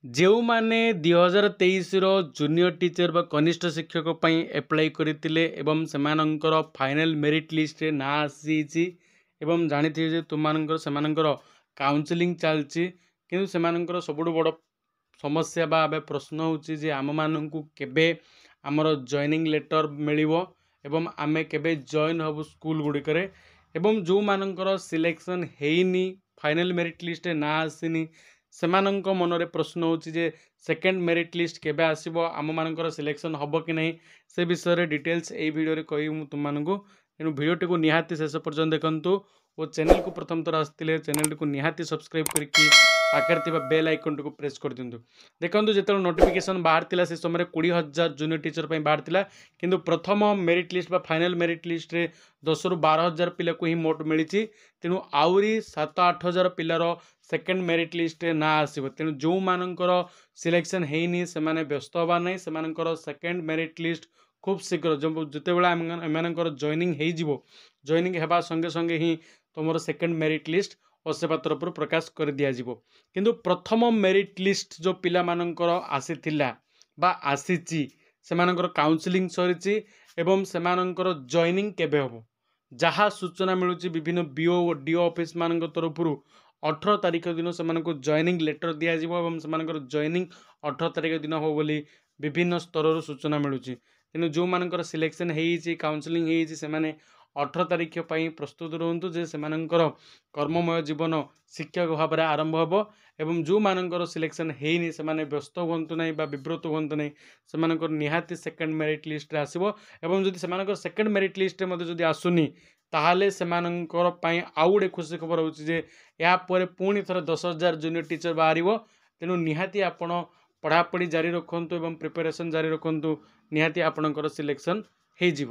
ଯେଉଁମାନେ 2023ର junior teacher ବା କନିଷ୍ଠ ଶିକ୍ଷକ ପାଇଁ ଆପ୍ଲାଏ କରିଥିଲେ ଏବଂ ସେମାନଙ୍କର ଫାଇନାଲ ମେରିଟ୍ ଲିଷ୍ଟରେ ନାଁ ଆସିଯାଇଛି ଏବଂ ଜାଣିଥିବେ ଯେ ସେମାନଙ୍କର କାଉନସେଲିଂ ଚାଲିଛି, କିନ୍ତୁ ସେମାନଙ୍କର ସବୁଠୁ ବଡ଼ ସମସ୍ୟା ବା ଏବେ ପ୍ରଶ୍ନ ହେଉଛି ଯେ ଆମମାନଙ୍କୁ କେବେ ଆମର ଜଏନିଂ ଲେଟର ମିଳିବ ଏବଂ ଆମେ କେବେ ଜଏନ୍ ହେବୁ ସ୍କୁଲ ଗୁଡ଼ିକରେ। ଏବଂ ଯେଉଁମାନଙ୍କର ସିଲେକ୍ସନ୍ ହେଇନି, ଫାଇନାଲ ମେରିଟ୍ ଲିଷ୍ଟରେ ନାଁ ଆସିନି, ସେମାନଙ୍କ ମନରେ ପ୍ରଶ୍ନ ହେଉଛି ଯେ ସେକେଣ୍ଡ ମେରିଟ୍ ଲିଷ୍ଟ କେବେ ଆସିବ, ଆମମାନଙ୍କର ସିଲେକ୍ସନ୍ ହେବ କି ନାହିଁ, ସେ ବିଷୟରେ ଡିଟେଲ୍ସ ଏଇ ଭିଡ଼ିଓରେ କହିବି ମୁଁ ତୁମମାନଙ୍କୁ। ତେଣୁ ଭିଡ଼ିଓଟିକୁ ନିହାତି ଶେଷ ପର୍ଯ୍ୟନ୍ତ ଦେଖନ୍ତୁ ଓ ଚ୍ୟାନେଲକୁ ପ୍ରଥମ ଥର ଆସିଥିଲେ ଚ୍ୟାନେଲଟିକୁ ନିହାତି ସବସ୍କ୍ରାଇବ୍ କରିକି ପାଖରେ ଥିବା ବେଲ୍ ଆଇକନ୍ଟିକୁ ପ୍ରେସ୍ କରିଦିଅନ୍ତୁ। ଦେଖନ୍ତୁ, ଯେତେବେଳେ ନୋଟିଫିକେସନ୍ ବାହାରିଥିଲା ସେ ସମୟରେ 20,000 ଜୁନିୟର ଟିଚର ପାଇଁ ବାହାରିଥିଲା, କିନ୍ତୁ ପ୍ରଥମ ମେରିଟ୍ ଲିଷ୍ଟ ବା ଫାଇନାଲ ମେରିଟ୍ ଲିଷ୍ଟରେ 10ରୁ 12,000 ପିଲାକୁ ହିଁ ମୋଟ ମିଳିଛି। ତେଣୁ ଆହୁରି 7-8,000 ପିଲାର ସେକେଣ୍ଡ ମେରିଟ୍ ଲିଷ୍ଟରେ ନାଁ ଆସିବ। ତେଣୁ ଯେଉଁମାନଙ୍କର ସିଲେକ୍ସନ୍ ହେଇନି ସେମାନେ ବ୍ୟସ୍ତ ହେବାର ନାହିଁ, ସେମାନଙ୍କର ସେକେଣ୍ଡ ମେରିଟ୍ ଲିଷ୍ଟ ଖୁବ୍ ଶୀଘ୍ର ଯେତେବେଳେ ଏମାନଙ୍କର ଜଏନିଂ ହେଇଯିବ, ଜଏନିଂ ହେବା ସଙ୍ଗେ ସଙ୍ଗେ ହିଁ ତୁମର ସେକେଣ୍ଡ ମେରିଟ୍ ଲିଷ୍ଟ ଅସେପା ତରଫରୁ ପ୍ରକାଶ କରିଦିଆଯିବ। କିନ୍ତୁ ପ୍ରଥମ ମେରିଟ୍ ଲିଷ୍ଟ ଯେଉଁ ପିଲାମାନଙ୍କର ଆସିଥିଲା ବା ଆସିଛି, ସେମାନଙ୍କର କାଉନସେଲିଂ ସରିଛି ଏବଂ ସେମାନଙ୍କର ଜଏନିଂ କେବେ ହେବ, ଯାହା ସୂଚନା ମିଳୁଛି ବିଭିନ୍ନ ବିଓ ଓ ଡିଓ ଅଫିସ୍ ମାନଙ୍କ ତରଫରୁ 18 ତାରିଖ ଦିନ ସେମାନଙ୍କୁ ଜଏନିଂ ଲେଟର ଦିଆଯିବ ଏବଂ ସେମାନଙ୍କର ଜଏନିଂ 18 ତାରିଖ ଦିନ ହେବ ବୋଲି ବିଭିନ୍ନ ସ୍ତରରୁ ସୂଚନା ମିଳୁଛି। ତେଣୁ ଯେଉଁମାନଙ୍କର ସିଲେକ୍ସନ୍ ହେଇଛି, କାଉନସେଲିଂ ହେଇଛି, ସେମାନେ 18 ତାରିଖ ପାଇଁ ପ୍ରସ୍ତୁତ ରୁହନ୍ତୁ ଯେ ସେମାନଙ୍କର କର୍ମମୟ ଜୀବନ ଶିକ୍ଷକ ଭାବରେ ଆରମ୍ଭ ହେବ। ଏବଂ ଯେଉଁମାନଙ୍କର ସିଲେକ୍ସନ୍ ହେଇନି ସେମାନେ ବ୍ୟସ୍ତ ହୁଅନ୍ତୁ ନାହିଁ ବା ବିବ୍ରତ ହୁଅନ୍ତୁ ନାହିଁ, ସେମାନଙ୍କର ନିହାତି ସେକେଣ୍ଡ ମେରିଟ୍ ଲିଷ୍ଟରେ ଆସିବ। ଏବଂ ଯଦି ସେମାନଙ୍କର ସେକେଣ୍ଡ ମେରିଟ୍ ଲିଷ୍ଟରେ ମଧ୍ୟ ଯଦି ଆସୁନି, ତାହେଲେ ସେମାନଙ୍କର ପାଇଁ ଆଉ ଗୋଟେ ଖୁସି ଖବର ହେଉଛି ଯେ ଏହା ପରେ ପୁଣି ଥରେ 10,000 ଜୁନିୟର ଟିଚର ବାହାରିବ। ତେଣୁ ନିହାତି ଆପଣ ପଢ଼ାପଢ଼ି ଜାରି ରଖନ୍ତୁ ଏବଂ ପ୍ରିପାରେସନ୍ ଜାରି ରଖନ୍ତୁ, ନିହାତି ଆପଣଙ୍କର ସିଲେକ୍ସନ୍ ହେଇଯିବ।